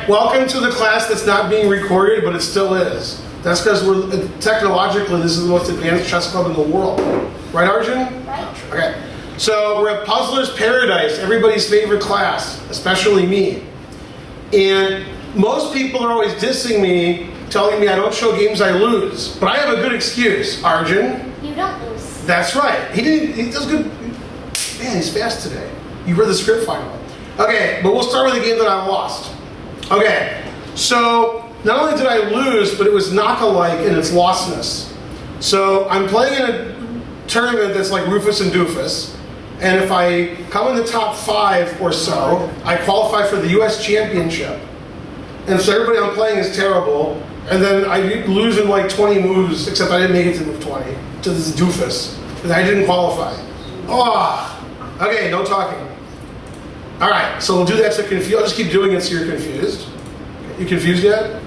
Welcome to the class that's not being recorded, but it still is. That's because we're technologically, this is the most advanced chess club in the world. Right, Arjun? Right. Okay. So we're at Puzzler's Paradise, everybody's favorite class, especially me. And most people are always dissing me, telling me I don't show games I lose. But I have a good excuse, Arjun. You don't lose. That's right. He does good. Man, he's fast today. You read the script finally. Okay, but we'll start with a game that I lost. Okay, so not only did I lose, but it was knock-alike in its lostness. So I'm playing in a tournament that's like Rufus and Doofus, and if I come in the top 5 or so, I qualify for the US Championship. And so everybody I'm playing is terrible, and then I lose in like 20 moves, except I didn't make it to move 20, to this Doofus, and I didn't qualify. Oh, okay, no talking. All right, so we'll do that to confuse. I'll just keep doing it so you're confused. You confused yet?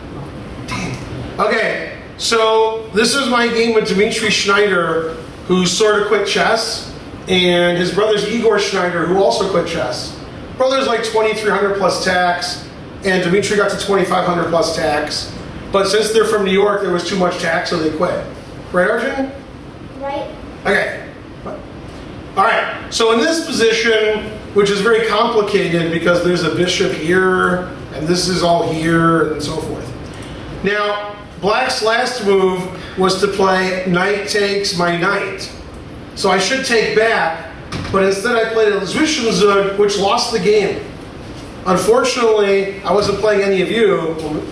Dang. Okay, so this is my game with Dmitri Schneider, who sort of quit chess, and his brother's Igor Schneider, who also quit chess. Brother's like 2,300 plus tax, and Dmitri got to 2,500 plus tax. But since they're from New York, there was too much tax, so they quit. Right, Arjun? Right. Okay. All right, so in this position, which is very complicated because there's a bishop here, and this is all here, and so forth. Now, Black's last move was to play knight takes my knight. So I should take back, but instead I played a Zwischenzug, which lost the game. Unfortunately, I wasn't playing any of you, well,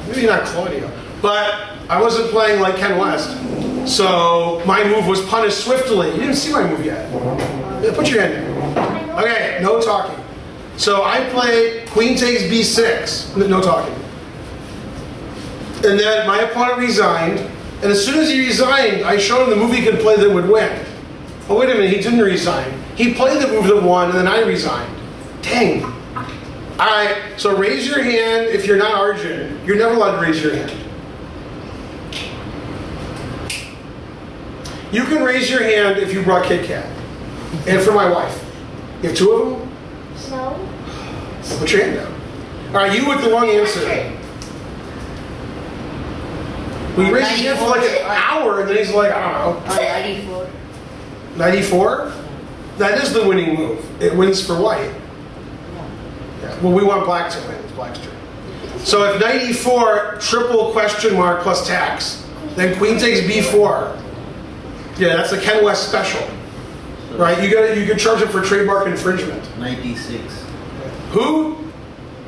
maybe not Claudia, but I wasn't playing like Ken West. So my move was punished swiftly. You didn't see my move yet. Yeah, put your hand in. Okay, no talking. So I played queen takes b6. No talking. And then my opponent resigned. And as soon as he resigned, I showed him the move he could play that would win. Oh, wait a minute, he didn't resign. He played the move that won, and then I resigned. Dang. All right, so raise your hand if you're not Arjun. You're never allowed to raise your hand. You can raise your hand if you brought Kit Kat. And for my wife. You have 2 of them? No. So put your hand down. All right, you with the wrong answer. Well, you raised his hand for like an hour, and then he's like, I don't know. 94. 94? That is the winning move. It wins for white. Yeah. Well, we want black to win. It's black's turn. So if 94, triple question mark plus tax, then queen takes b4. Yeah, that's a Ken West special. Right? You could charge it for trademark infringement. 96. Who?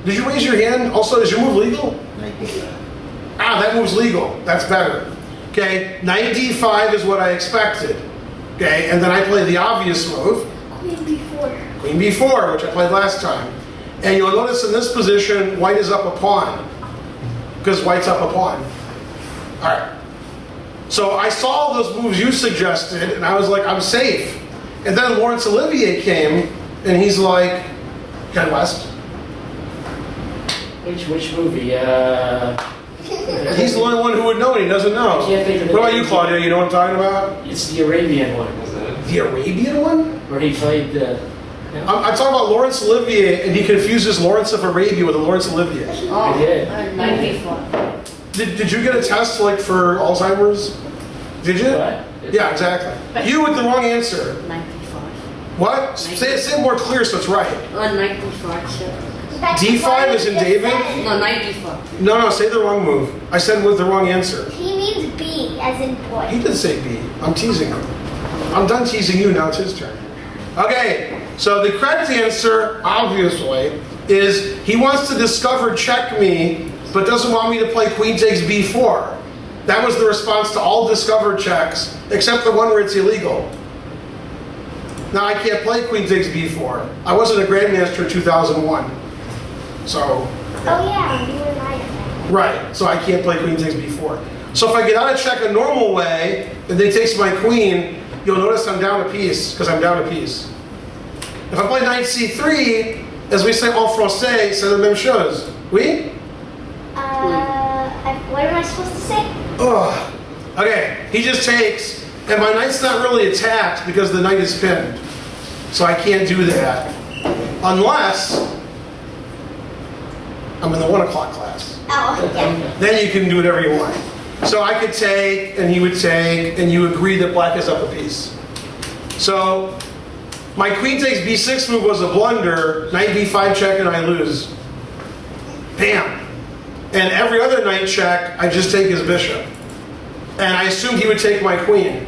Did you raise your hand? Also, is your move legal? 95. Ah, that move's legal. That's better. Okay, knight d5 is what I expected. Okay, and then I play the obvious move. Queen b4. Queen b4, which I played last time. And you'll notice in this position, white is up a pawn. Because white's up a pawn. All right. So I saw those moves you suggested, and I was like, I'm safe. And then Laurence Olivier came, and he's like, Ken West. Which movie? He's the only one who would know, and he doesn't know. I can't think of the What about name. you, Claudia? You know what I'm talking about? It's the Arabian one. The Arabian one? Where he played the... I'm talking about Laurence Olivier, and he confuses Lawrence of Arabia with a Laurence Olivier. I did. 94. Did you get a test like for Alzheimer's? Did you? What? Yeah, exactly. You with the wrong answer. 95. What? Say it more clear so it's right. 95, sir. D5 is in David? No, 95. No, say the wrong move. I said with the wrong answer. He means B, as in boy. He did say B. I'm teasing him. I'm done teasing you, now it's his turn. Okay, so the correct answer, obviously, is he wants to discover check me, but doesn't want me to play queen takes b4. That was the response to all discover checks, except the one where it's illegal. Now I can't play queen takes b4. I wasn't a Grandmaster in 2001. So... Oh yeah, you were right. Right, so I can't play queen takes b4. So if I get out of check a normal way, and they takes my queen, you'll notice I'm down a piece, because I'm down a piece. If I play knight c3, as we say en français, c'est la même chose. Oui? What am I supposed to say? Ugh. Okay, he just takes, and my knight's not really attacked because the knight is pinned. So I can't do that. Unless I'm in the 1 o'clock class. Oh, yeah. Then you can do whatever you want. So I could take, and he would take, and you agree that black is up a piece. So my queen takes b6 move was a blunder, knight b5 check, and I lose. Bam. And every other knight check, I just take his bishop. And I assumed he would take my queen.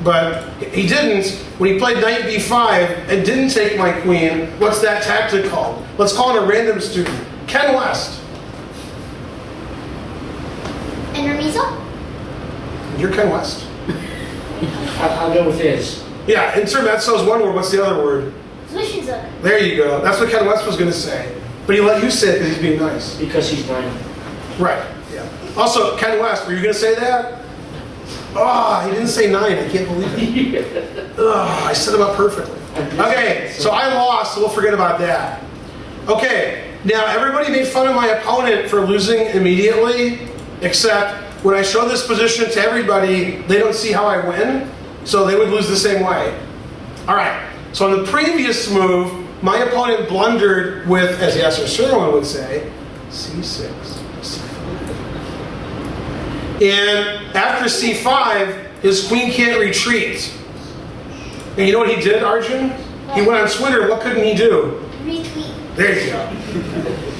But he didn't. When he played knight b5 and didn't take my queen, what's that tactic called? Let's call it a random student. Ken West. Intermezzo? You're Ken West. I'll go with his. Yeah, intermezzo is one word. What's the other word? Zwischenzucker. There you go. That's what Ken West was going to say. But he let you say it because he's being nice. Because he's 9. Right. Yeah. Also, Ken West, were you going to say that? Oh, he didn't say 9. I can't believe it. Oh, I set him up perfectly. Okay, so I lost, so we'll forget about that. Okay, now everybody made fun of my opponent for losing immediately, except when I show this position to everybody, they don't see how I win, so they would lose the same way. All right, so on the previous move, my opponent blundered with, as Yasser Sirwan would say, c6, c5. And after c5, his queen can't retreat. And you know what he did, Arjun? He went on Twitter, what couldn't he do? Retweet. There you go.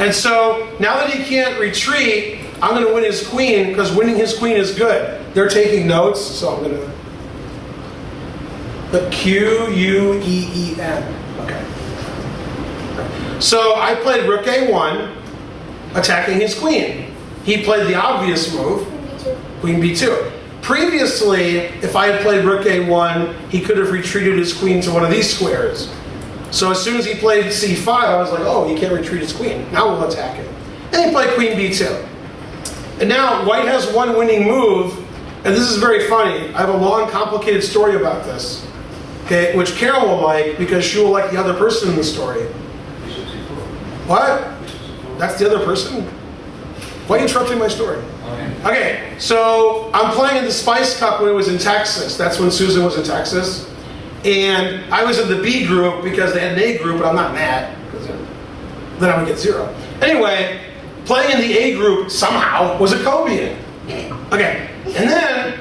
And so, now that he can't retreat, I'm going to win his queen, because winning his queen is good. They're taking notes, so I'm going to... The Q-U-E-E-N. Okay. So, I played rook a1, attacking his queen. He played the obvious move, queen b2. Previously, if I had played rook a1, he could have retreated his queen to one of these squares. So as soon as he played c5, I was like, oh, he can't retreat his queen. Now we'll attack it. And he played queen b2. And now white has one winning move, and this is very funny. I have a long, complicated story about this, okay, which Carol will like because she will like the other person in the story. What? That's the other person? Why are you interrupting my story? Okay, so I'm playing in the Spice Cup when it was in Texas. That's when Susan was in Texas. And I was in the B group because they had an A group, but I'm not mad, because then I would get 0. Anyway, playing in the A group somehow was a Cobian. Okay, and then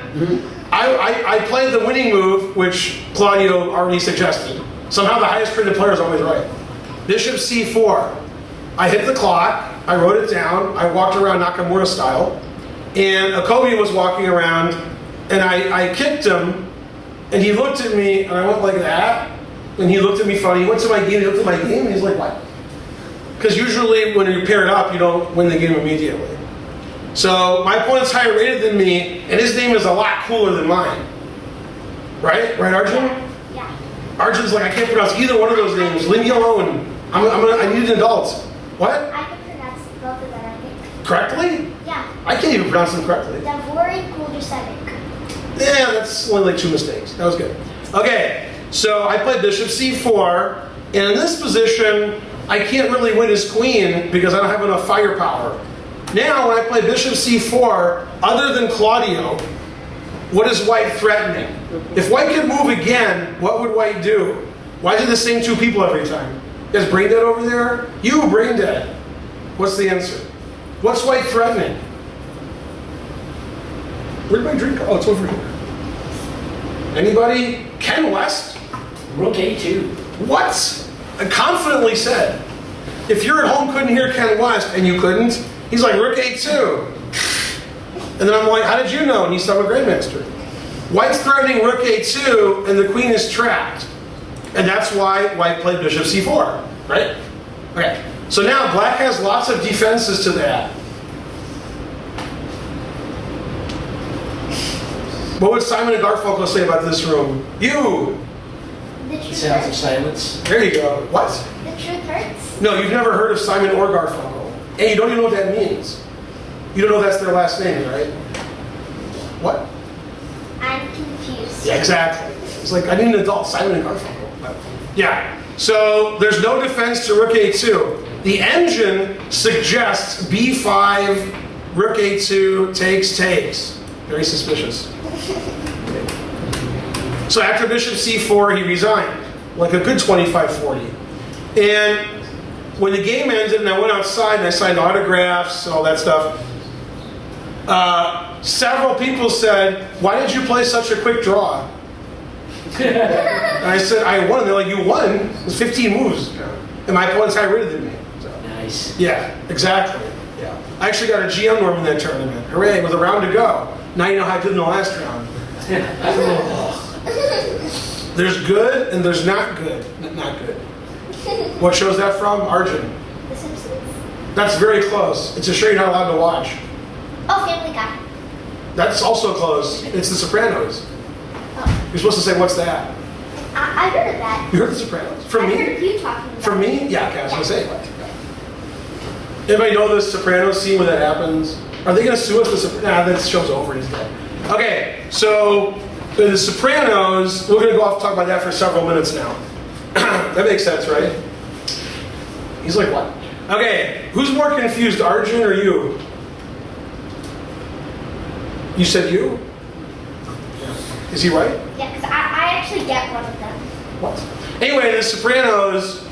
I played the winning move, which Claudio already suggested. Somehow the highest rated player is always right. Bishop c4. I hit the clock, I wrote it down, I walked around Nakamura style, and Akobi was walking around, and I kicked him, and he looked at me, and I went like that, and he looked at me funny. He went to my game, he looked at my game, and he's like, what? Because usually when you're paired up, you don't win the game immediately. So my opponent's higher rated than me, and his name is a lot cooler than mine. Right? Right, Arjun? Yeah. Arjun's like, I can't pronounce either one of those names. Leave me alone. I need an adult. What? I can pronounce both of them, I think. Correctly? Yeah. I can't even pronounce them correctly. Davory Kuljusevic. Yeah, that's only like 2 mistakes. That was good. Okay, so I played bishop c4, and in this position, I can't really win his queen because I don't have enough firepower. Now, when I play bishop c4, other than Claudio, what is white threatening? If white could move again, what would white do? Why is it the same 2 people every time? You guys brain dead over there? You, brain dead. What's the answer? What's white threatening? Where'd my drink go? Oh, it's over here. Anybody? Ken West? Rook a2. What? I confidently said. If you're at home couldn't hear Ken West, and you couldn't, he's like, rook a2. And then I'm like, how did you know? And he's talking about Grandmaster. White's threatening rook a2, and the queen is trapped. And that's why white played bishop c4, right? Okay. So now black has lots of defenses to that. What would Simon and Garfunkel say about this room? You! The truth Sounds of hurts. silence. There you go. What? The truth hurts. No, you've never heard of Simon or Garfunkel. And you don't even know what that means. You don't know that's their last name, right? What? I'm confused. Yeah, exactly. It's like, I need an adult, Simon and Garfunkel. Yeah. So there's no defense to rook a2. The engine suggests b5, rook a2, takes. Very suspicious. So after bishop c4, he resigned, like a good 25-40. And when the game ended and I went outside and I signed autographs and all that stuff, several people said, "Why did you play such a quick draw?" And I said, "I won." And they're like, "You won? It was 15 moves, and my opponent's high rated than me." So, Nice. yeah, exactly. Yeah, I actually got a GM norm in that tournament. Hooray! With a round to go. Now you know how I did in the last round. There's good and there's not good. Not good. What show's that from? Arjun. The Simpsons. That's very close. It's a show you're not allowed to watch. Oh, Family Guy. That's also close. It's The Sopranos. Oh, You're supposed to say, "What's that?" I heard of that. You heard The Sopranos? From I me? heard of you talking about From me? Yeah, okay, I was going to say what. Anybody know the Sopranos scene where that happens? Are they going to sue us? Nah, that show's over. He's dead. Okay, so The Sopranos, we're going to go off and talk about that for several minutes now. That makes sense, right? He's like, what? Okay, who's more confused, Arjun or you? You said you? Yeah. Is he right? Yeah, because I actually get one of them. What? Anyway, The Sopranos,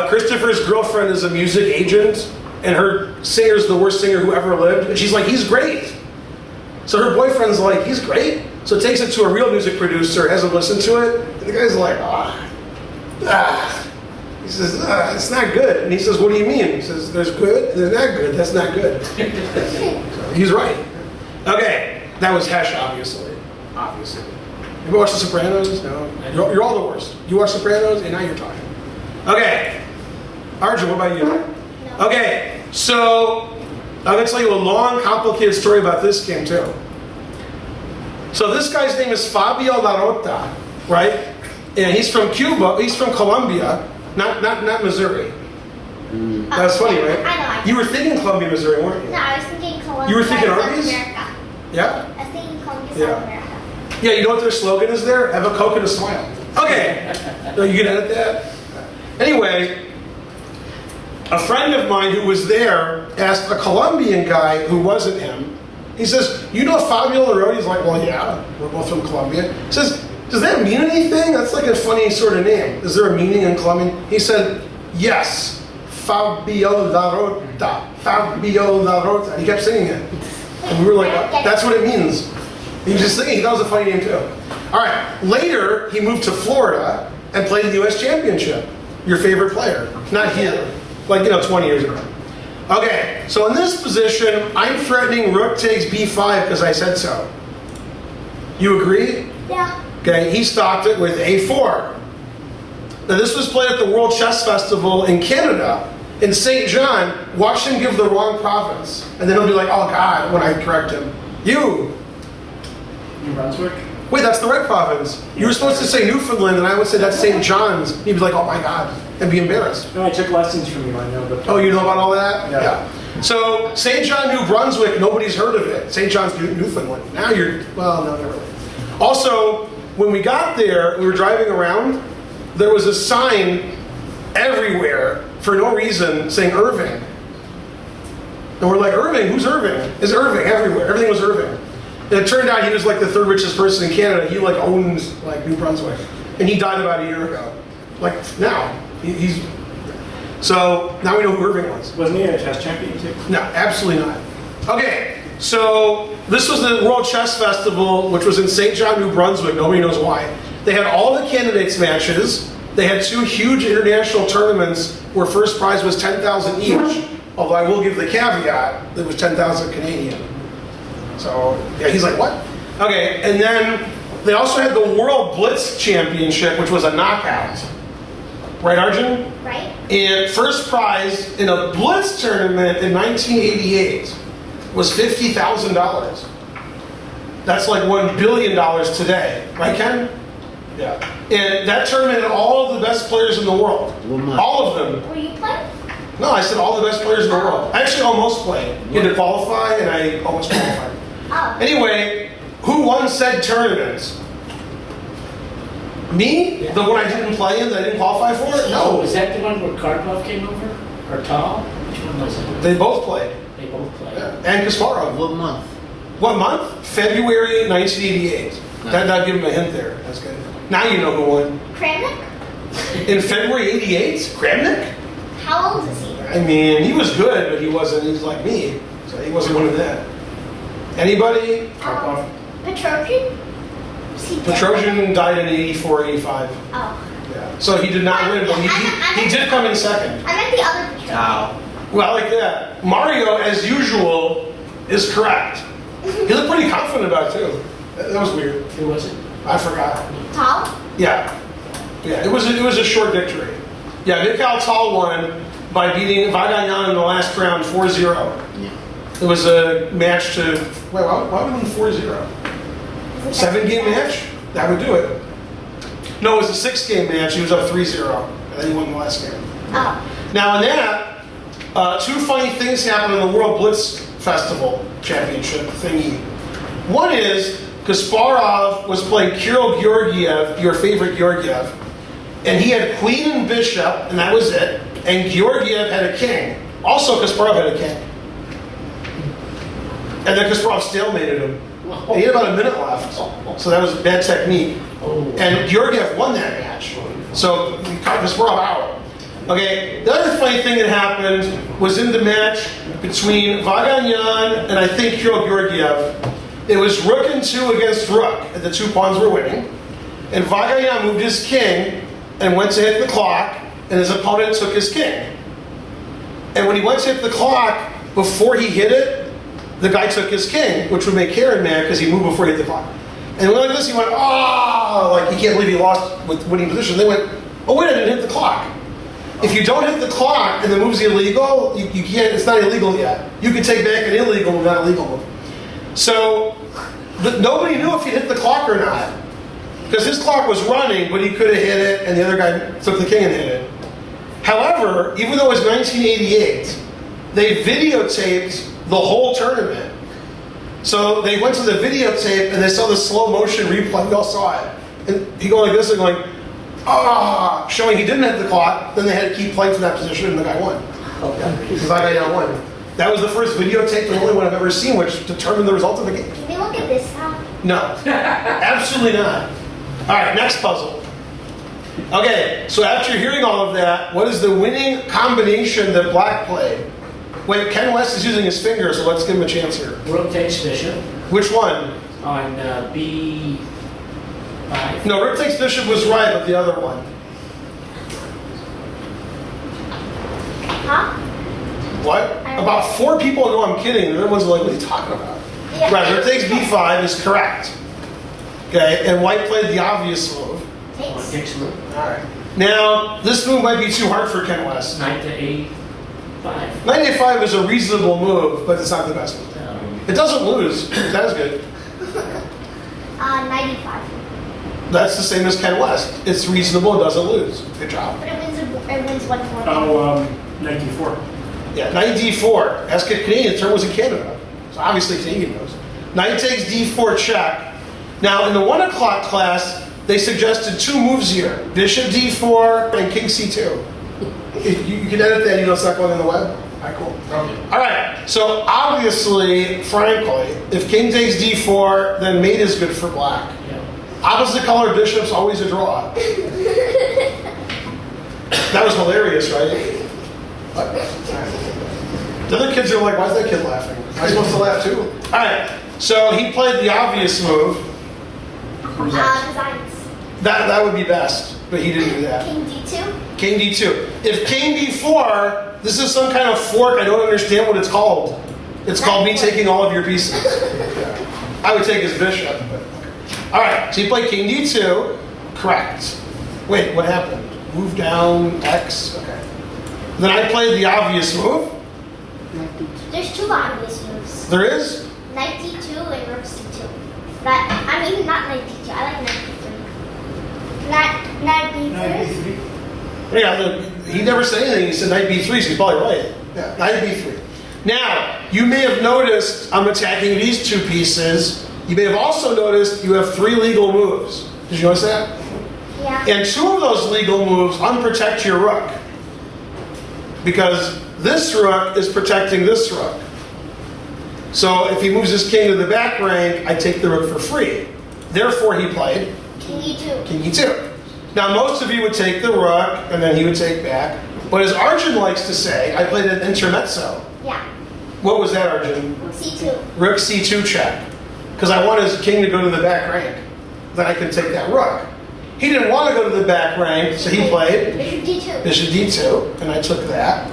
Christopher's girlfriend is a music agent, and her singer's the worst singer who ever lived. And she's like, "He's great." So her boyfriend's like, "He's great." So takes it to a real music producer, has him listen to it, and the guy's like, He says, "It's not good." And he says, "What do you mean?" He says, "There's good, and there's not good. That's not good." So he's right. Okay, that was Hesh, obviously. Obviously. You watch The Sopranos? No. You're all the worst. You watch Sopranos, and now you're talking. Okay. Arjun, what about you? No. Okay, so I'm going to tell you a long, complicated story about this game, too. So this guy's name is Fabio Larota, right? And he's from Cuba. He's from Colombia, not Missouri. That's funny, right? I know. You were thinking Columbia, Missouri, weren't you? No, I was thinking Columbia. You were thinking South Arby's? America. Yeah? I was thinking Columbia, Yeah. South America. Yeah, you know what their slogan is there? Have a Coke and a smile. Okay. So you can edit that? Anyway, a friend of mine who was there asked a Colombian guy who wasn't him. He says, "You know Fabio Larota?" He's like, "Well, yeah, we're both from Colombia." He says, "Does that mean anything? That's like a funny sort of name. Is there a meaning in Colombian?" He said, "Yes, Fabio Larota. Fabio Larota." He kept singing it. And we were like, "That's what it means." He was just thinking, he thought it was a funny name too. All right, later he moved to Florida and played the U.S. Championship. Your favorite player, not here, like 20 years ago. Okay, so in this position, I'm threatening Rook takes B5 because I said so. You agree? Yeah. Okay, he stopped it with A4. Now this was played at the World Chess Festival in Canada, in St. John. Watch him give the wrong province, and then he'll be like, "Oh God," when I correct him. You. New Brunswick? Wait, that's the right province. You were supposed to say Newfoundland, and I would say that's St. John's. He'd be like, "Oh my God," and be embarrassed. No, I took lessons from you, I know. But Oh, you know about all that? Yeah. So, St. John, New Brunswick, nobody's heard of it. St. John's, Newfoundland. Now well, no, not really. Also, when we got there, we were driving around, there was a sign everywhere, for no reason, saying Irving. And we're like, "Irving? Who's Irving?" It's Irving everywhere. Everything was Irving. And it turned out he was like the third richest person in Canada. He like owns like New Brunswick. And he died about a year ago. Like now. He's so now we know who Irving was. wasn't he a chess champion too? No, absolutely not. Okay, so this was the World Chess Festival, which was in St. John, New Brunswick. Nobody knows why. They had all the candidates matches. They had 2 huge international tournaments where first prize was 10,000 each. Although I will give the caveat that it was 10,000 Canadian. So yeah, he's like, "What?" Okay, and then they also had the World Blitz Championship, which was a knockout. Right, Arjun? Right? And first prize in a Blitz tournament in 1988 was $50,000. That's like $1 billion today. Right, Ken? Yeah. And that tournament had all of the best players in the world. All of them. Were you playing? No, I said all the best players in the world. I actually almost played. You had to qualify, and I almost qualified. Oh. Anyway, who won said tournament? Me? The one I didn't play in that I didn't qualify for? Oh, No. was that the one where Karpov came over? Or Tal? Which one was it? They both played. They both played. Yeah. And Kasparov. What month? What month? February 1988. That'd give him a hint there. That's good. Now you know who won. Kramnik? In February 88? Kramnik? How old is he? I mean, he was good, but he wasn't. He's like me, so he wasn't winning that. Anybody? Karpov. Petrosian? Was he dead? Petrosian died in 84, 85. Oh. Yeah. So he did not win, but he did come in second. I meant the other Petrosian. Ow. Well, I like that. Mario, as usual, is correct. He looked pretty confident about it, too. That was weird. Who was it? I forgot. Tall? Yeah. Yeah, it was a short victory. Yeah, Mikhail Tal won by beating Vagayan in the last round 4-0. Yeah. It was a match to, wait, why would we win 4-0? Is it 7-game match? That would do it. No, it was a 6-game match. He was up 3-0, and then he won the last game. Oh. Now in that, two funny things happened in the World Blitz Festival Championship thingy. One is, Kasparov was playing Kirill Georgiev, your favorite Georgiev, and he had queen and bishop, and that was it, and Georgiev had a king. Also, Kasparov had a king. And then Kasparov stalemated him. And he had about a minute left, so that was bad technique. And Georgiev won that match, so he cut Kasparov out. Okay, the other funny thing that happened was in the match between Vagayan and I think Kirill Georgiev. It was rook and 2 against rook, and the 2 pawns were winning. And Vagayan moved his king and went to hit the clock, and his opponent took his king. And when he went to hit the clock, before he hit it, the guy took his king, which would make Karen mad because he moved before he hit the clock. And when like this, he went, oh, like he can't believe he lost with winning position. They went, oh wait, I didn't hit the clock. If you don't hit the clock and the move's illegal, you can't, it's not illegal yet. You can take back an illegal move, not a legal move. So nobody knew if he hit the clock or not. Because his clock was running, but he could have hit it, and the other guy took the king and hit it. However, even though it was 1988, they videotaped the whole tournament. So they went to the videotape and they saw the slow motion replay. We all saw it. And he going like this and going, ah, showing he didn't hit the clock. Then they had to keep playing from that position, and the guy won. Because that guy now won. That was the first videotape, the only one I've ever seen, which determined the result of the game. Can we look at this now? No, absolutely not. All right, next puzzle. Okay, so after hearing all of that, what is the winning combination that Black played? Wait, Ken West is using his finger, so let's give him a chance here. Rook takes bishop Which one? on B5. No, Rook takes bishop was right, but the other one. Huh? What? About 4 people know I'm kidding, and everyone's like, what are you talking about? Yeah. Right, Rook takes B5 is correct. Okay, and White played the obvious move. Takes. Takes rook. All right. Now, this move might be too hard for Ken West. Knight to A5. Knight A5 is a reasonable move, but it's not the best move. It doesn't lose. That is good. 95. That's the same as Ken West. It's reasonable, it doesn't lose. Good job. But it wins 1 point. Oh, 94. Yeah, Knight D4. Ask a Canadian, the term was in Canada. So obviously Canadian knows. Knight takes D4 check. Now, in the 1 o'clock class, they suggested 2 moves here. Bishop D4 and King C2. You can edit that, you know it's not going on the web? All right, cool. All right, so obviously, frankly, if King takes D4, then mate is good for Black. Yeah. Opposite color bishop's always a draw. That was hilarious, right? The other kids are like, why is that kid laughing? Am I supposed to laugh too? All right, so he played the obvious move. Designs. That would be best, but he didn't do that. King D2. King D2. If King D4, this is some kind of fork. I don't understand what it's called. It's called me taking all of your pieces. Yeah. I would take his bishop. But okay. All right, so he played King D2. Correct. Wait, what happened? Move down, X. Okay. Then I played the obvious move. There's 2 obvious moves. There is? Knight D2 and Rook C2. Not Knight D2. I like Knight D3. Knight B3. Yeah, he never said anything. He said Knight B3, so he's probably right. Yeah, Knight B3. Now, you may have noticed I'm attacking these 2 pieces. You may have also noticed you have 3 legal moves. Did you notice that? Yeah. And 2 of those legal moves unprotect your rook. Because this rook is protecting this rook. So if he moves his king to the back rank, I take the rook for free. Therefore, he played King E2. King E2. Now, most of you would take the rook, and then he would take back. But as Arjun likes to say, I played an intermezzo. Yeah. What was that, Arjun? C2. Rook C2 check. Because I want his king to go to the back rank. Then I can take that rook. He didn't want to go to the back rank, so he played Bishop D2. Bishop D2, and I took that.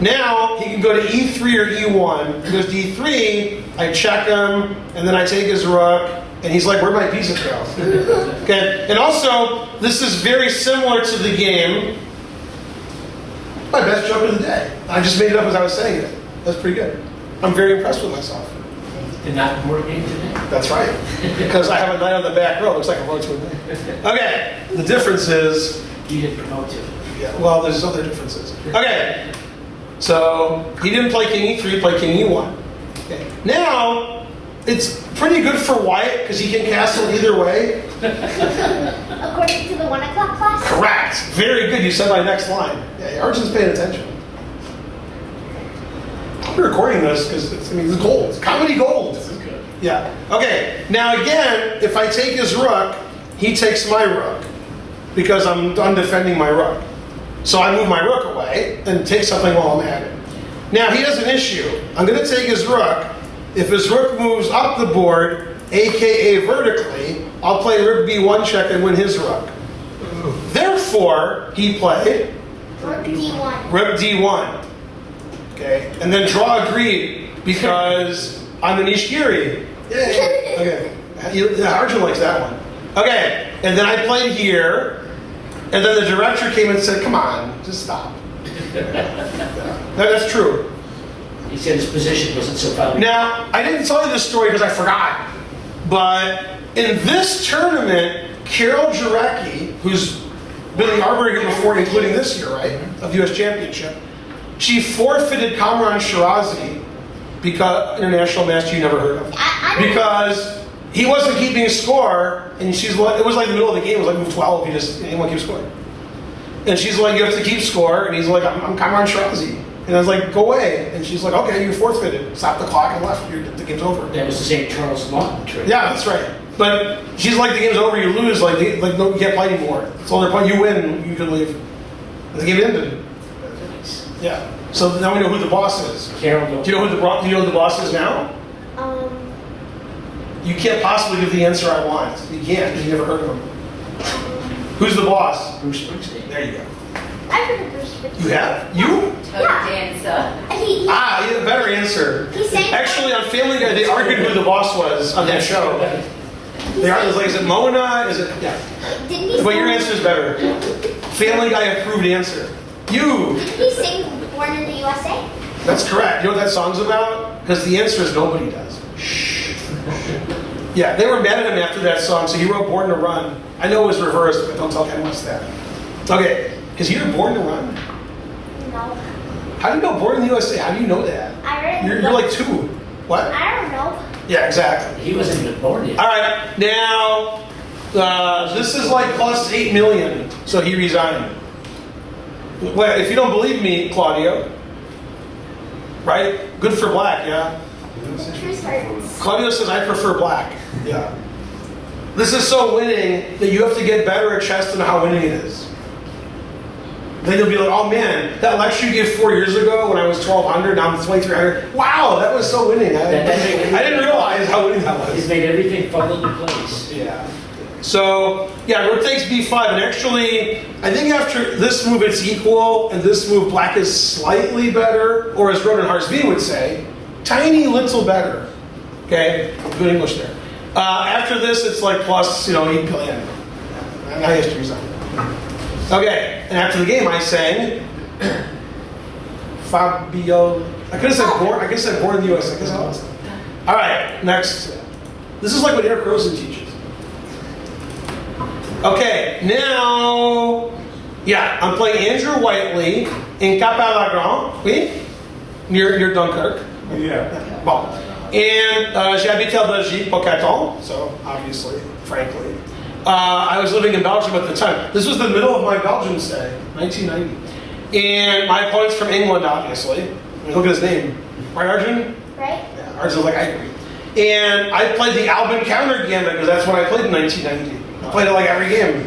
Now he can go to E3 or E1. He goes to E3, I check him, and then I take his rook, and he's like, where'd my pieces go? Okay, and also, this is very similar to the game. My best joke of the day. I just made it up as I was saying it. That's pretty good. I'm very impressed with myself. Did not work game today? That's right. Because I have a knight on the back row. Looks like a row to a knight. Okay, the difference is, You didn't promote it. yeah, well, there's other differences. Okay, so he didn't play king E3, he played king E1. Okay. Now, it's pretty good for Wyatt because he can castle either way. According to the 1 o'clock class. Correct. Very good. You said my next line. Yeah, Arjun's paying attention. We're recording this because it's gold. It's comedy gold. This is good. Yeah. Okay. Now again, if I take his rook, he takes my rook because I'm done defending my rook. So I move my rook away and take something while I'm at it. Now he has an issue. I'm going to take his rook. If his rook moves up the board, aka vertically, I'll play rook b1 check and win his rook. Therefore, he played Rook D1. rook d1. Okay, and then draw agreed because I'm the Nishikiri. Yay. Okay, Arjun likes that one. Okay, and then I played here, and then the director came and said, "Come on, just stop." That's true. He said his position wasn't so valuable. Now, I didn't tell you this story because I forgot, but in this tournament, Carol Jarecki, who's been the arbiter here before, including this year, right, of the U.S. Championship, she forfeited Kamran Shirazi, because international master you never heard of, I don't because he wasn't keeping score, and she's like, it was like the middle of the game, it was like move 12, he didn't want to keep score. And she's like, you have to keep score, and he's like, I'm Kamran Shirazi. And I was like, go away. And she's like, okay, you forfeited. Stop the clock and left. The game's over. That was the same Charles Lawton trick. Yeah, that's right. But she's like, the game's over, you lose. Like no, you can't play anymore. That's all their point. You win, you can leave. And the game ended. Yeah. So now we know who the boss is. Carol, Do you know who the boss is now? You can't possibly give the answer I want. You can't because you never heard of him. Who's the boss? Bruce Springsteen. There you go. I've heard of Bruce Springsteen. You have? You? Yeah. Dancer. He Ah, you have a better answer. He sang. Actually, on Family Guy, they argued who the boss was on that show. They are like, is it Mona? Is it? Yeah. Didn't he But your sing- answer is better. Family Guy approved answer. You. Didn't he sing Born in the USA? That's correct. You know what that song's about? Because the answer is nobody does. Shh. Yeah, they were mad at him after that song, so he wrote Born to Run. I know it was reversed, but don't tell Ken West that. Okay, because you're Born to Run. No. How do you know Born in the USA? How do you know that? I read it in the You're like book. 2. What? I don't know. Yeah, exactly. He wasn't even born yet. All right, now this is like plus 8 million, so he resigned. Well, if you don't believe me, Claudio, right? Good for black, yeah. Truth hurts. Claudio says I prefer black. Yeah. This is so winning that you have to get better at chess than how winning it is. Then you'll be like, oh man, that lecture you gave 4 years ago when I was 1200, now I'm 2300. Wow, that was so winning. I didn't realize how winning that He's was. made everything fall into place. Yeah. So, yeah, rook takes b5, and actually, I think after this move it's equal, and this move black is slightly better, or as Ronan Harsby would say, tiny little better. Okay? Good English there. After this, it's like plus, 8 billion. Now he has to resign. Okay, and after the game, I sang Fabio. I could have said born. I guess I said born in the U.S. I guess I lost. All right, next. This is like what Eric Rosen teaches. Okay, now, yeah, I'm playing Andrew Whiteley in Cap-à-la-Grande, oui, near Dunkirk. Yeah. Bon. And j'habite en Belgique, pas Caton, so obviously, frankly. I was living in Belgium at the time. This was the middle of my Belgian stay, 1990. And my opponent's from England, obviously. I mean, look at his name. Right, Arjun? Right? Yeah, Arjun's like, I agree. And I played the Albin counter gambit because that's what I played in 1990. I played it like every game.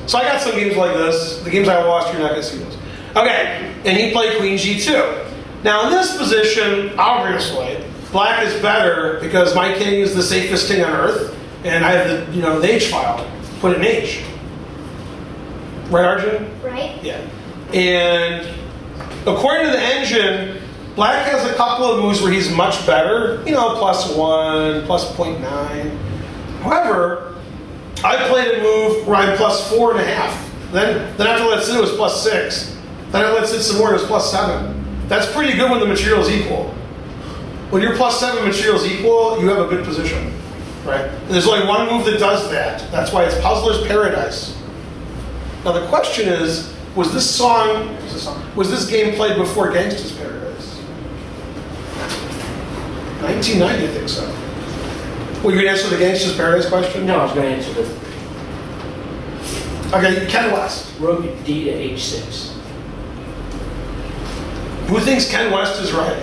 So I got some games like this. The games I lost, you're not going to see those. Okay, and he played queen g2. Now in this position, obviously, black is better because my king is the safest king on earth, and I have the H file. Put it in H. Right, Arjun? Right? Yeah. And according to the engine, black has a couple of moves where he's much better. +1, +0.9. However, I played a move where I'm +4.5. Then after let sit, it was +6. Then I let sit some more, it was +7. That's pretty good when the material is equal. When your +7 material is equal, you have a good position, right? And there's only one move that does that. That's why it's Puzzler's Paradise. Now the question is, was this game played before Gangsta's Paradise? 1990, I think so. Well, you're going to answer the Gangsta's Paradise question? No, I was going to answer the Okay, Ken West. rook d to h6. Who thinks Ken West is right?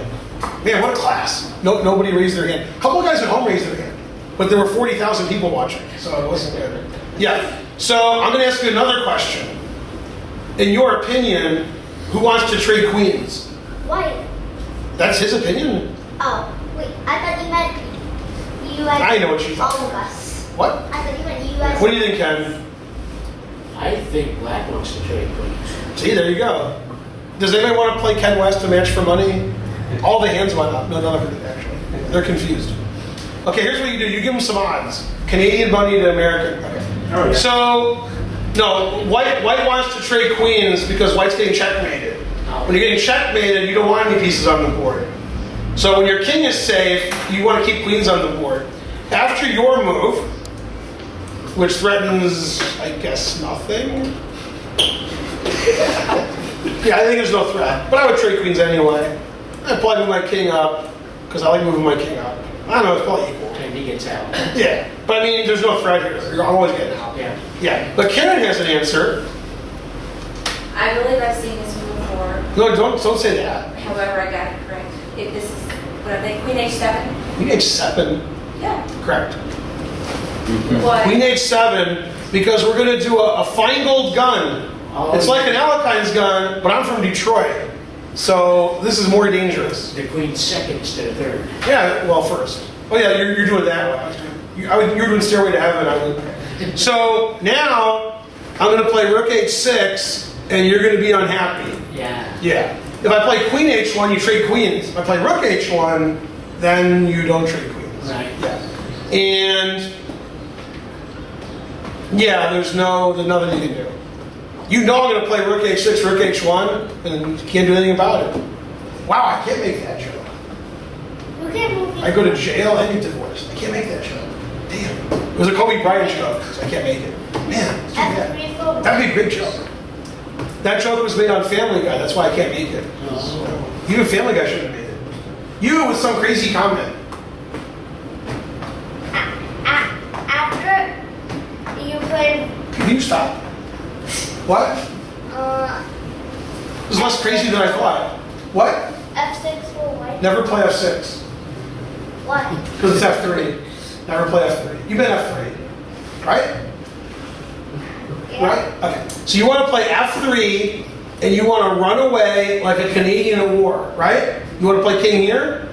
Man, what a class. Nobody raised their hand. A couple of guys at home raised their hand. But there were 40,000 people watching, so it wasn't good. Yeah, so I'm going to ask you another question. In your opinion, who wants to trade queens? White. That's his opinion? Oh, wait. I thought you meant you as I know what you thought. all of us. What? I thought you meant you as What do you think, Ken? I think black wants to trade queens. See, there you go. Does anybody want to play Ken West to match for money? All the hands went up. No, none of them did, actually. They're confused. Okay, here's what you do. You give them some odds. Canadian money to American. Okay. Oh, yeah. So, no, white wants to trade queens because white's getting checkmated. When you're getting checkmated, you don't want any pieces on the board. So when your king is safe, you want to keep queens on the board. After your move, which threatens, I guess, nothing. Yeah, I think there's no threat. But I would trade queens anyway. I'd probably move my king up, because I like moving my king up. I don't know, it's probably equal. And he gets out. Yeah, but I mean, there's no threat here. You're always getting out. Yeah. Yeah, but Karen has an answer. I believe I've seen this move before. No, don't say that. However, I got it correct. If this is, what are they, Queen H7? Queen H7, Yeah. correct. What? Queen H7, because we're going to do a Finegold gun. Oh. It's like an Alekine's gun, but I'm from Detroit. So this is more dangerous. The queen's second instead of third. Yeah, well, first. Oh yeah, you're doing that way. You're doing Stairway to Heaven. I would. So now I'm going to play Rook H6, and you're going to be unhappy. Yeah. Yeah. If I play Queen H1, you trade queens. If I play Rook H1, then you don't trade queens. Right. Yeah. And yeah, there's nothing you can do. You know I'm going to play Rook H6, Rook H1, and you can't do anything about it. Wow, I can't make that joke. You can't move I go to jail and get divorced. I can't make that joke. Damn. It was a Kobe Bryant joke, so I can't make it. Man, it's too bad. F3 That'd be a big joke. That joke was made on Family Guy, that's why I can't make it. Even Family Guy shouldn't have made it. You with some crazy comment. After you play Can you stop? What? It was less crazy than I thought. What? F6 for white. Never play F6. Why? Because it's F3. Never play F3. You've been F3. Right? Yeah. Right? Okay. So you want to play F3 and you want to run away like a Canadian at war, right? You want to play king here?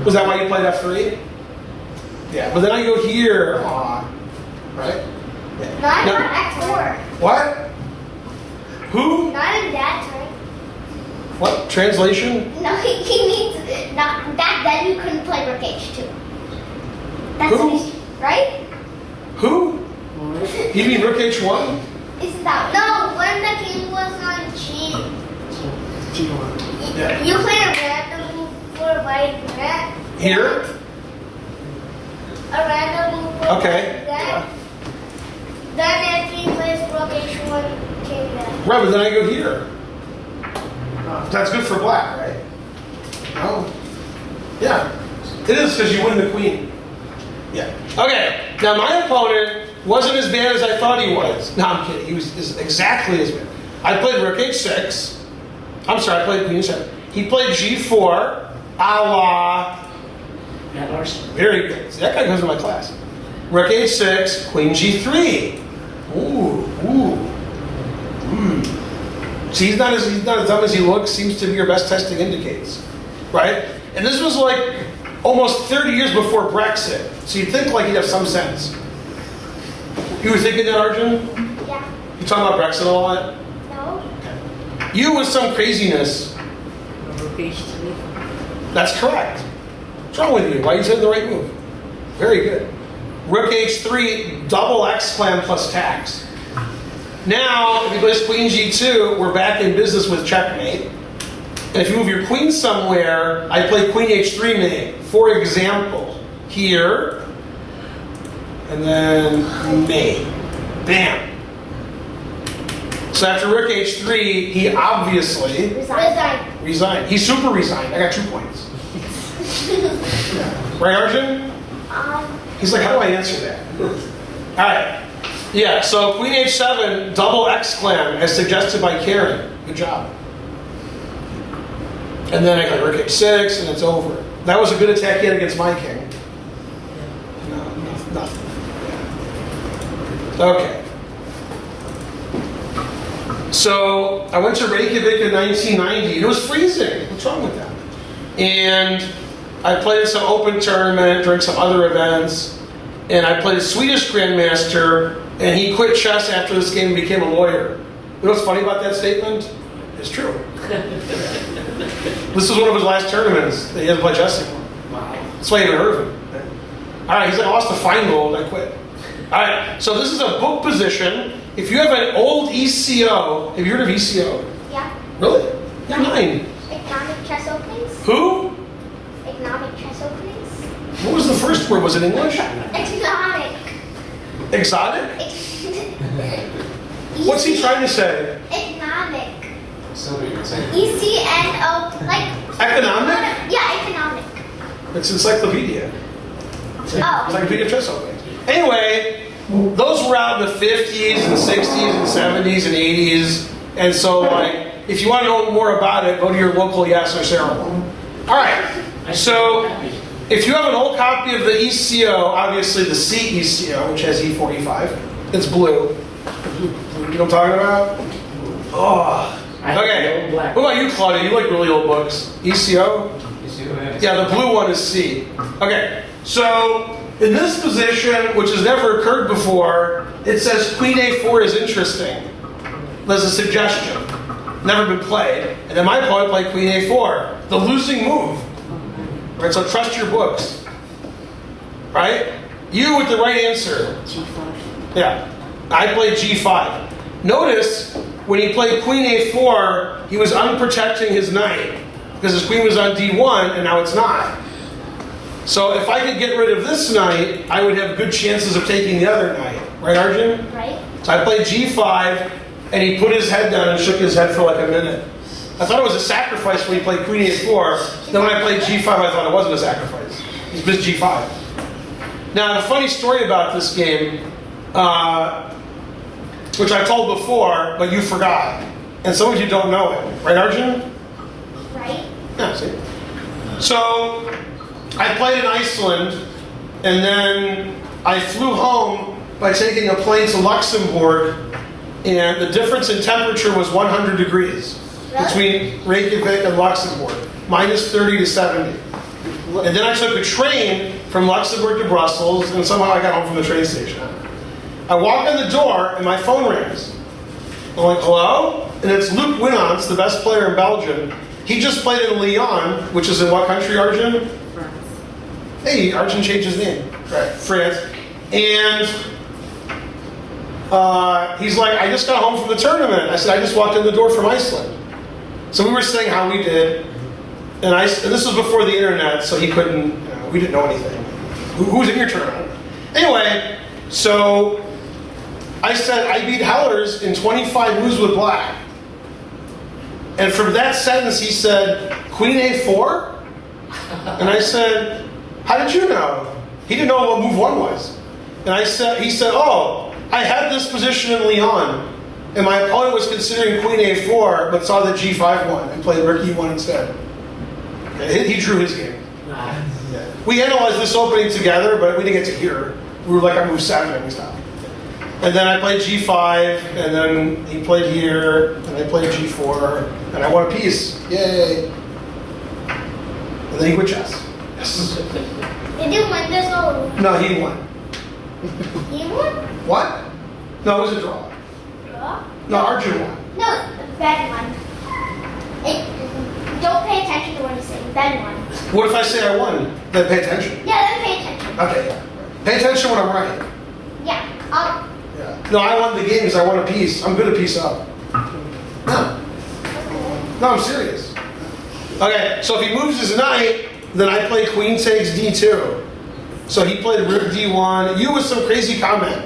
Was that why you played F3? Yeah, but then I go here, right? Yeah. Not Now- on F4. What? Who? Not in that time. What? Translation? No, he means not back then you couldn't play Rook H2. That's Who? what he's, right? Who? You mean Rook H1? Isn't that no? When the king was on G, Yeah. you played a random move for white red. Here? A random move for Okay. white red. Then if he plays Rook H1, king red. Right, but then I go here. That's good for black, right? Oh. Yeah. It is because you win the queen. Yeah. Okay. Now my opponent wasn't as bad as I thought he was. No, I'm kidding. He was exactly as bad. I played Rook H6. I'm sorry, I played Queen H7. He played G4, a la. Matt Larson. Very good. See, that guy goes to my class. Rook H6, Queen G3. Ooh, ooh. See, he's not as dumb as he looks. Seems to be your best testing indicates, right? And this was like almost 30 years before Brexit, so you'd think like he'd have some sense. You were thinking that, Arjun? Yeah. You talking about Brexit a lot? No. You with some craziness. Over page 3. That's correct. What's wrong with you? Why are you saying the right move? Very good. Rook H3, double X-clam plus tax. Now, if you place Queen G2, we're back in business with checkmate. And if you move your queen somewhere, I play Queen H3 mate. For example, here, and then mate. Bam. So after Rook H3, he obviously resigned. He super resigned. I got 2 points. Right, Arjun? He's like, how do I answer that? All right. Yeah, so Queen H7, double X-clam, as suggested by Karen. Good job. And then I got Rook H6, and it's over. That was a good attack yet against my king. No, nothing. Okay. So I went to Reykjavik in 1990. It was freezing. What's wrong with that? And I played in some open tournament during some other events. And I played a Swedish Grandmaster, and he quit chess after this game and became a lawyer. You know what's funny about that statement? It's true. This was one of his last tournaments that he hasn't played chess anymore. Wow. That's why I haven't heard of him. All right, he's like, I lost to Finegold, I quit. All right, so this is a book position. If you have an old ECO, have you heard of ECO? Yeah. Really? You're 9. Economic chess openings. Who? Economic chess openings. What was the first word? Was it English? Economic. Exotic? What's he trying to say? Economic. So you can say. ECNO, like. Economic? Yeah, economic. It's encyclopedia. Oh. Encyclopedia of chess openings. Anyway, those were out in the 50s and 60s and 70s and 80s. And so, like, if you want to know more about it, go to your local Yasser Ceremony. All right. So, if you have an old copy of the ECO, obviously the C ECO, which has E45, it's blue. You know what I'm talking about? Oh. Okay. What about you, Claudia? You like really old books. ECO? Yeah, the blue one is C. Okay. So, in this position, which has never occurred before, it says Queen A4 is interesting. There's a suggestion. Never been played. And then my opponent played Queen A4. The losing move. Right, so trust your books. Right? You with the right answer. G5. Yeah. I played G5. Notice, when he played Queen A4, he was unprotecting his knight. Because his queen was on D1, and now it's not. So if I could get rid of this knight, I would have good chances of taking the other knight. Right, Arjun? Right. So I played G5, and he put his head down and shook his head for like a minute. I thought it was a sacrifice when he played Queen A4. Then when I played G5, I thought it wasn't a sacrifice. He's missed G5. Now, the funny story about this game, which I told before, but you forgot. And some of you don't know it. Right, Arjun? Right. Yeah, see? So, I played in Iceland, and then I flew home by taking a plane to Luxembourg, and the difference in temperature was 100 degrees between Reykjavik and Luxembourg, minus 30 to 70. And then I took a train from Luxembourg to Brussels, and somehow I got home from the train station. I walk in the door, and my phone rings. I'm like, hello? And it's Luc Winants, the best player in Belgium. He just played in Lyon, which is in what country, Arjun? France. Hey, Arjun changed his name. Right, France. And he's like, I just got home from the tournament. I said, I just walked in the door from Iceland. So we were saying how we did. And this was before the internet, so he couldn't, we didn't know anything. Who was in your tournament? Anyway, so I said, I beat Hellers in 25 moves with black. And from that sentence, he said, Queen A4? And I said, how did you know? He didn't know what move 1 was. And he said, oh, I had this position in Lyon, and my opponent was considering Queen A4, but saw the G5 one and played Rook E1 instead. He drew his game. We analyzed this opening together, but we didn't get to hear. We were like on move 7 and we stopped. And then I played G5, and then he played here, and I played G4, and I won a piece. Yay! And then he quit chess. Yes. Did you win this or No, he won. he won? What? No, it was a draw. Draw? No, Arjun won. No, Ben won. Don't pay attention to what he's saying. Ben won. What if I say I won? Then pay attention. Yeah, then pay attention. Okay, yeah. Pay attention when I'm right. Yeah. Yeah. No, I won the game because I won a piece. I'm good at piece up. No. No, I'm serious. Okay, so if he moves his knight, then I play queen takes d2. So he played rook d1. You with some crazy comment.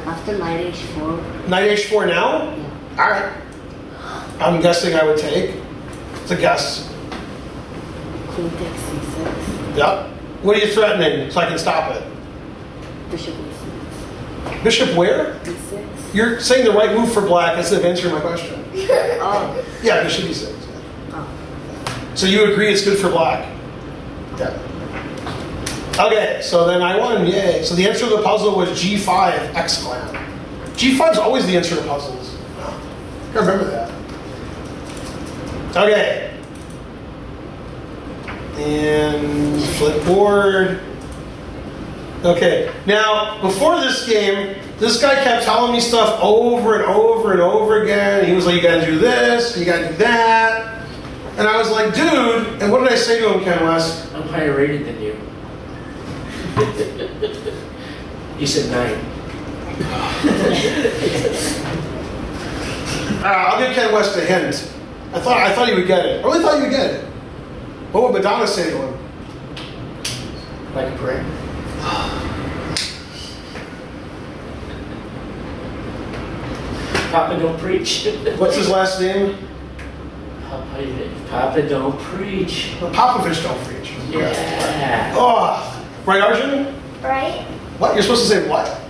After knight h4. Knight h4 now? Yeah. All right. I'm guessing I would take. It's a guess. Queen takes c6. Yep. What are you threatening so I can stop it? Bishop e6. Bishop where? e6. You're saying the right move for black instead of answering my question. Oh. Yeah, bishop e6. Oh. So you agree it's good for black? Yeah. Okay, so then I won, yay. So the answer to the puzzle was G5, X-clan. G5 is always the answer to puzzles. I remember that. Okay. And flip board. Okay, now before this game, this guy kept telling me stuff over and over and over again. He was like, you gotta do this, you gotta do that. And I was like, dude, and what did I say to him, Ken West? I'm higher rated than you. You said 9. I'll give Ken West a hint. I thought he would get it. I really thought he would get it. What would Madonna say to him? Like a prayer. Papa don't preach. What's his last name? Papa don't preach. Well, Popovich don't preach. Yeah. Oh, right, Arjun? Right? What? You're supposed to say what?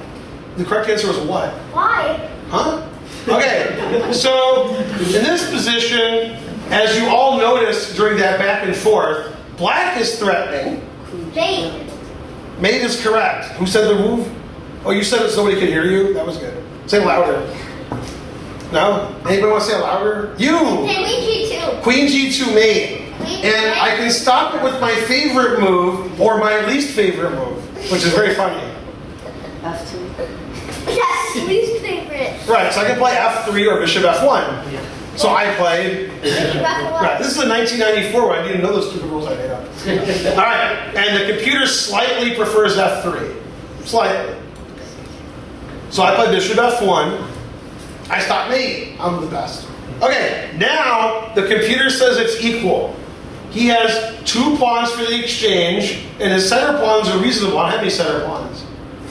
The correct answer was what? Why? Huh? Okay, so in this position, as you all noticed during that back and forth, black is threatening. Jade. Mate is correct. Who said the move? Oh, you said it so nobody could hear you? That was good. Say louder. No? Anybody want to say it louder? You! Can we G2? Queen G2 mate. And I can stop it with my favorite move or my least favorite move, which is very funny. f2. Yes, least favorite. Right, so I can play F3 or Bishop F1. So I played. Right, this is a 1994 one. I didn't know those stupid rules I made up. All right, and the computer slightly prefers F3. Slightly. So I played Bishop F1. I stopped mate. I'm the best. Okay, now the computer says it's equal. He has 2 pawns for the exchange, and his center pawns are reasonable. I don't have any center pawns.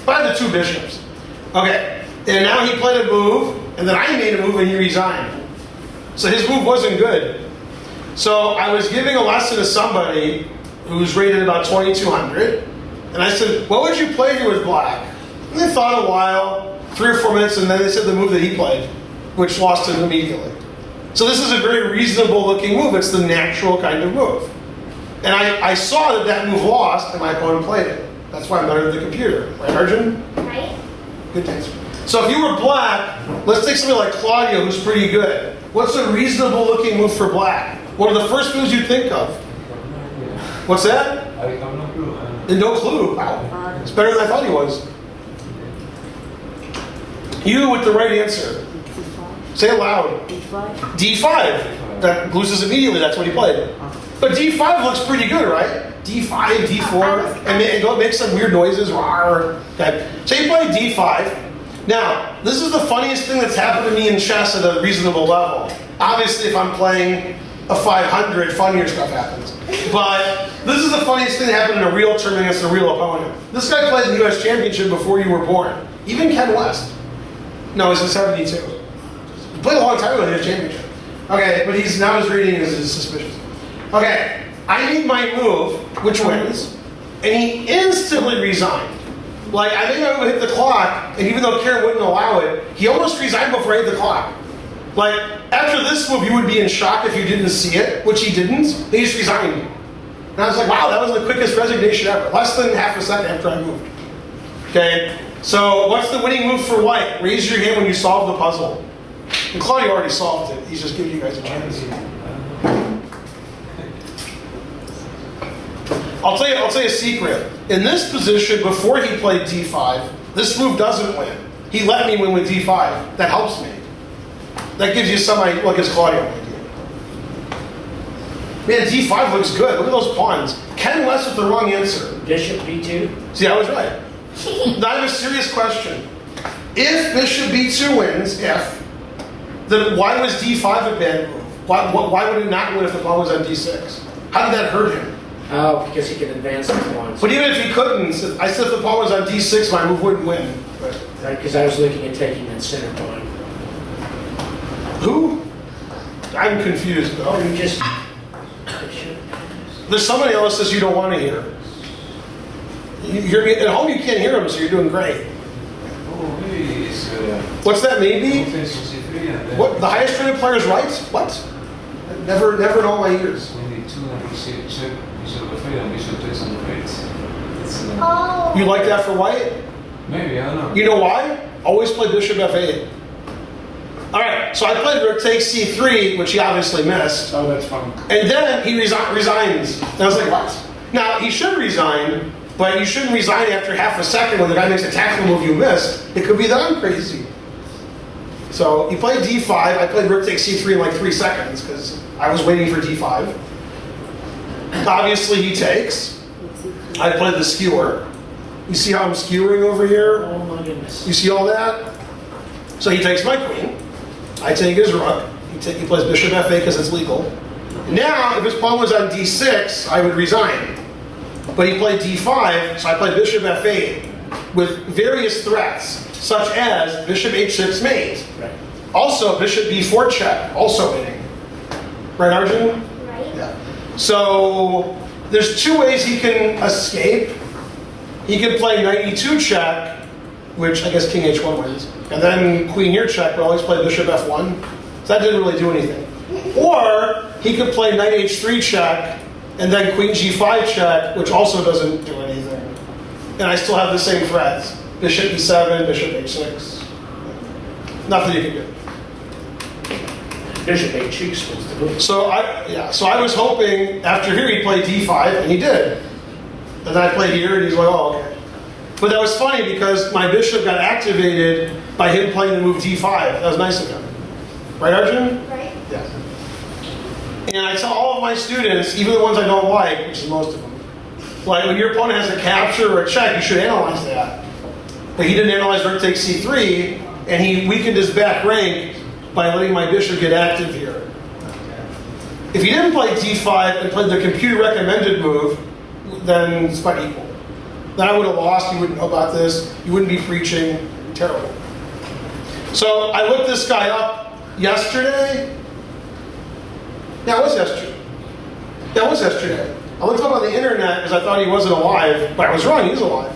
But I have the 2 bishops. Okay, and now he played a move, and then I made a move and he resigned. So his move wasn't good. So I was giving a lesson to somebody who's rated about 2,200, and I said, what would you play here with black? And they thought a while, 3 or 4 minutes, and then they said the move that he played, which lost him immediately. So this is a very reasonable looking move. It's the natural kind of move. And I saw that that move lost, and my opponent played it. That's why I'm better than the computer. Right, Arjun? Right? Good answer. So if you were black, let's take somebody like Claudio, who's pretty good. What's a reasonable looking move for black? What are the first moves you think of? What's that? I have no clue. And no clue. Wow. It's better than I thought he was. You with the right answer. d5. Say it loud. d5. D5. That loses immediately. That's what he played. But D5 looks pretty good, right? D5, D4, and it makes some weird noises. Rawr. Okay. So you play D5. Now, this is the funniest thing that's happened to me in chess at a reasonable level. Obviously, if I'm playing a 500, funnier stuff happens. But this is the funniest thing that happened in a real tournament against a real opponent. This guy played the U.S. Championship before you were born. Even Ken West. No, he's in 72. He played a long time ago in the U.S. Championship. Okay, but now his rating is suspicious. Okay, I need my move, which wins, and he instantly resigned. Like, I think I would hit the clock, and even though Karen wouldn't allow it, he almost resigned before I hit the clock. Like, after this move, you would be in shock if you didn't see it, which he didn't. He just resigned. And I was like, wow, that was the quickest resignation ever. Less than half a second after I moved. Okay? So what's the winning move for white? Raise your hand when you solve the puzzle. And Claudio already solved it. He's just giving you guys a chance. I'll tell you a secret. In this position, before he played d5, this move doesn't win. He let me win with d5. That helps me. That gives you some idea. Look, it's Claudio idea. Man, d5 looks good. Look at those pawns. Ken West with the wrong answer. Bishop b2. See, I was right. Now I have a serious question. If bishop b2 wins, then why was d5 a bad move? Why would it not win if the pawn was on d6? How did that hurt him? Oh, because he can advance the pawns. But even if he couldn't, I said if the pawn was on d6, my move wouldn't win. Right, because I was looking at taking that center pawn. Who? I'm confused. Oh, you just... There's somebody else says you don't want to hear. You're, at home you can't hear them, so you're doing great. Oh, maybe it's... What's that, maybe? What? The highest rated player is right? What? Never in all my years. Maybe 2 and bishop f8 and bishop takes on f8. It's, Oh. You like that for white? maybe, I don't know. You know why? Always play bishop f8. All right, so I played rook takes c3, which he obviously missed. Oh, that's fun. And then he resigns. And I was like, what? Now, he should resign, but you shouldn't resign after half a second when the guy makes a tactical move you missed. It could be that I'm crazy. So he played d5. I played rook takes c3 in like 3 seconds because I was waiting for d5. Obviously, he takes. I played the skewer. You see how I'm skewering over here? Oh my goodness. You see all that? So he takes my queen. I take his rook. He plays bishop f8 because it's legal. Now, if his pawn was on d6, I would resign. But he played d5, so I played bishop f8 with various threats, such as bishop h6 mate. Right. Also, bishop b4 check, also winning. Right, Arjun? Right? Yeah. So there's 2 ways he can escape. He can play knight e2 check, which I guess king h1 wins, and then queen here check, but always play bishop f1. So that didn't really do anything. Or he could play knight h3 check, and then queen g5 check, which also doesn't do anything. And I still have the same threats. Bishop e7, bishop h6. Nothing you can do. Bishop h2 spins the move. So I was hoping after here he'd play d5, and he did. And then I played here, and he's like, oh, okay. But that was funny because my bishop got activated by him playing the move d5. That was nice of him. Right, Arjun? Right? Yeah. And I tell all of my students, even the ones I don't like, which is most of them, like when your opponent has a capture or a check, you should analyze that. But he didn't analyze rook takes c3, and he weakened his back rank by letting my bishop get active here. If he didn't play d5 and played the computer recommended move, then it's about equal. Then I would have lost, you wouldn't know about this, you wouldn't be preaching, terrible. So I looked this guy up yesterday. Yeah, it was yesterday. I looked him up on the internet because I thought he wasn't alive, but I was wrong, he's alive.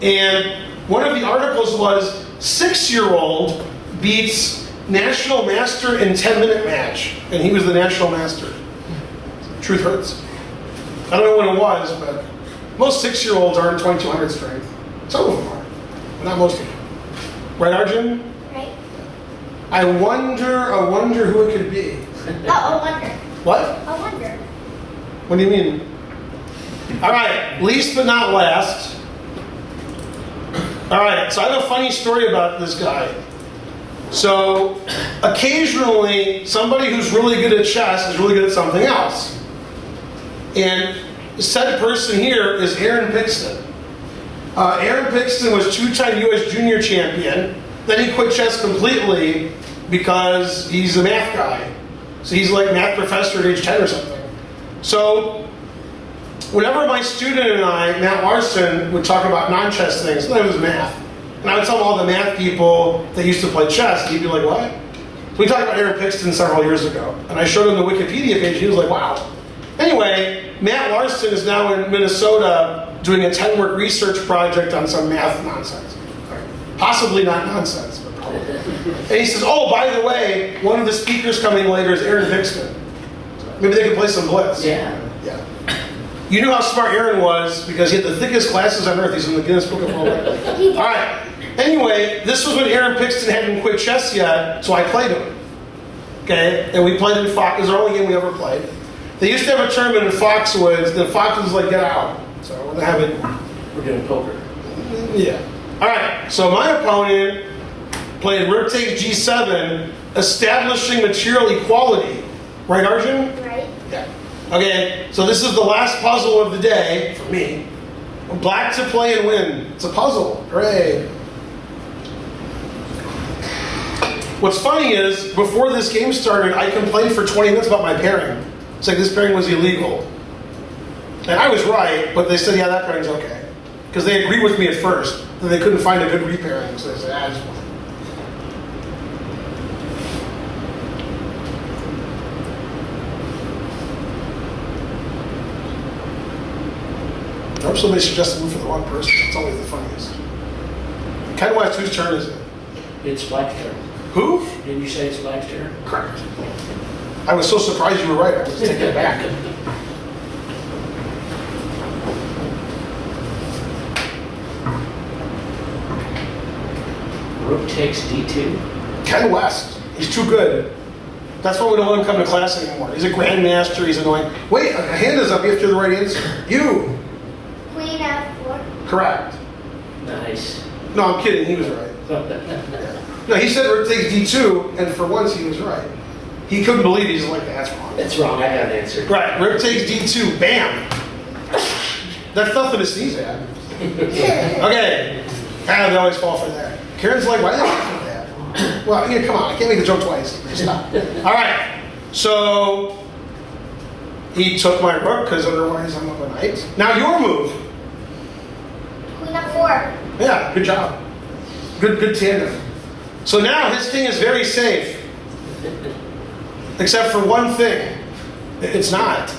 And one of the articles was 6-year-old beats national master in 10-minute match, and he was the national master. Truth hurts. I don't know when it was, but most 6-year-olds aren't 2200 strength. Some of them are, but not most of them. Right, Arjun? Right? I wonder who it could be. Oh, a wonder. What? A wonder. What do you mean? All right, least but not last. All right, so I have a funny story about this guy. So occasionally, somebody who's really good at chess is really good at something else. And said person here is Aaron Pixton. Aaron Pixton was 2-time U.S. junior champion. Then he quit chess completely because he's a math guy. So he's like math professor at age 10 or something. So whenever my student and I, Matt Larson, would talk about non-chess things, that was math. And I would tell him all the math people that used to play chess, and he'd be like, what? So we talked about Aaron Pixton several years ago. And I showed him the Wikipedia page, and he was like, wow. Anyway, Matt Larson is now in Minnesota doing a 10-work research project on some math nonsense. Possibly not nonsense, but probably. And he says, oh, by the way, one of the speakers coming later is Aaron Pixton. Maybe they could play some blitz. Yeah. Yeah. You knew how smart Aaron was because he had the thickest glasses on earth. He's in the Guinness Book of World Records. He did. All right. Anyway, this was when Aaron Pixton hadn't quit chess yet, so I played him. Okay? And we played in Fox. It was the only game we ever played. They used to have a tournament in Foxwoods. The Fox was like, get out. So we're gonna have it. We're doing poker. Yeah. All right. So my opponent played rook takes g7, establishing material equality. Right, Arjun? Right? Yeah. Okay. So this is the last puzzle of the day for me. Black to play and win. It's a puzzle. Hooray. What's funny is, before this game started, I complained for 20 minutes about my pairing. It's like this pairing was illegal. And I was right, but they said, yeah, that pairing's okay. Because they agreed with me at first, that they couldn't find a good repairing, so they said, ah, it's fine. I hope somebody suggests a move for the wrong person. It's always the funniest. Ken West, whose turn is it? It's Black's turn. Who? Didn't you say it's Black's turn? Correct. I was so surprised you were right, I was taking it back. Rook takes d2. Ken West, he's too good. That's why we don't let him come to class anymore. He's a grandmaster, he's annoying. Wait, a hand is up, you have to do the right answer. You! Queen F4. Correct. Nice. No, I'm kidding, he was right. No, he said rook takes d2, and for once he was right. He couldn't believe it, he's like, that's wrong. That's wrong, I got an answer. Right, rook takes d2, bam! That's nothing to sneeze at. Okay. They always fall for that. Karen's like, why did they fall for that? Well, yeah, come on, I can't make the joke twice. Stop. All right, so he took my rook because otherwise I'm up a knight. Now your move. Queen F4. Yeah, good job. Good tandem. So now his king is very safe. Except for one thing. It's not.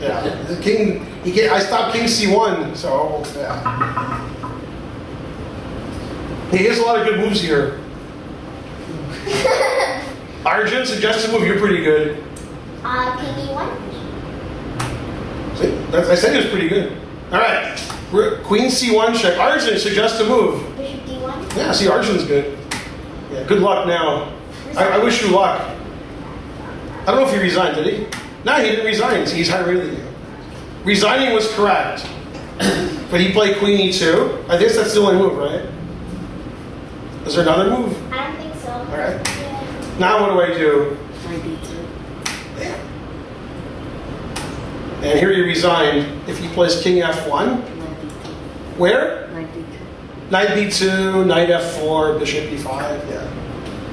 Yeah. The king, I stopped king c1, so yeah. He has a lot of good moves here. Arjun, suggested move, you're pretty good. King E1. See, I said he was pretty good. All right. Queen c1 check. Arjun, suggest a move. Bishop D1. Yeah, see, Arjun's good. Yeah, good luck now. I wish you luck. I don't know if he resigned, did he? No, he didn't resign. He's higher rated than you. Resigning was correct. But he played queen e2. I guess that's the only move, right? Is there another move? I don't think so. All right. Yeah. Now what do I do? Knight d2. Damn. And here he resigned. If he plays king f1, Knight d2. where? Knight d2. Knight b2, knight f4, bishop e5. Yeah.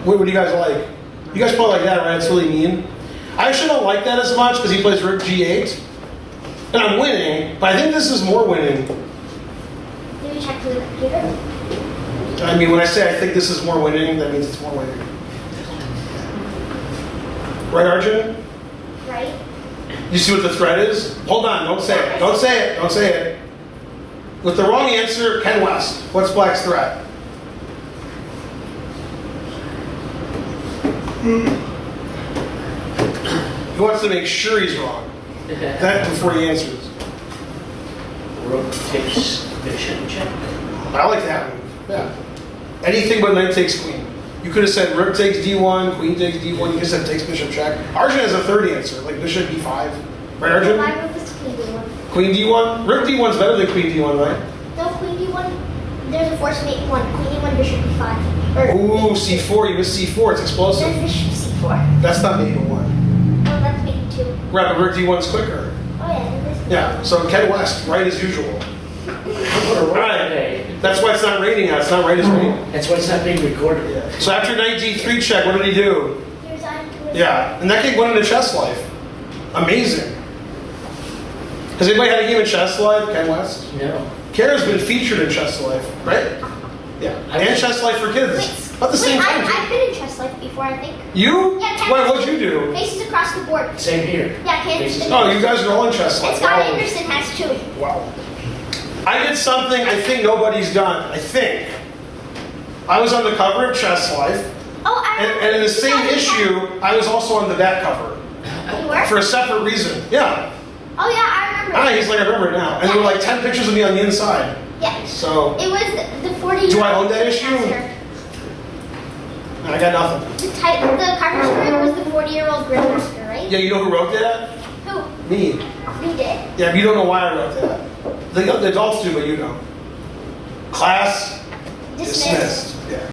What do you guys like? You guys play like that, right? It's really mean. I actually don't like that as much because he plays rook g8. And I'm winning, but I think this is more winning. Maybe check the computer. I mean, when I say I think this is more winning, that means it's more winning. Right, Arjun? Right? You see what the threat is? Hold on, don't say it. Don't say it. Don't say it. With the wrong answer, Ken West. What's Black's threat? He wants to make sure he's wrong. That before he answers. Rook takes bishop check. I like that move. Yeah. Anything but knight takes queen. You could have said rook takes d1, queen takes d1. You could have said takes bishop check. Arjun has a third answer, like bishop e5. Right, Arjun? My move is Queen D1. Queen d1. Rook d1's better than queen d1, right? No, Queen D1. There's a force mate 1. Queen D1, Bishop E5. Or Ooh, c4. You missed c4. It's explosive. There's Bishop C4. That's not mate 1. Oh, that's mate 2. Right, but rook d1's quicker. Oh, yeah. There's Yeah, so Ken West, right as usual. All right. That's why it's not raining out. It's not right as rain. That's why it's not being recorded. Yeah. So after knight d3 check, what did he do? He resigned to it. Yeah, and that kid went into chess life. Amazing. Has anybody had a game in chess life? Ken West? No. Kara's been featured in chess life, right? Yeah. And chess life for kids. About the same time. I've been in chess life before, I think. You? Yeah, Ken Wait, West. what'd you do? Faces across the board. Same here. Yeah, Ken. Faces- Oh, you guys are all in chess life. And Scott Wow. Anderson has 2. Wow. I did something I think nobody's done. I think. I was on the cover of Chess Life, Oh, I remember. and in the same issue, I was also on the back cover You were? for a separate reason. Yeah. Oh, yeah, I remember remember. Ah, he's like, I remember it now. And there were like 10 pictures of me on the inside. Yeah. So, It was the 40. Do I own that issue? I got nothing. The cover story was the 40-year-old Grandmaster, right? Yeah, you know who wrote that? Who? Me. We did. Yeah, but you don't know why I wrote that. The adults do, but you don't. Class Dismissed. dismissed. Yeah.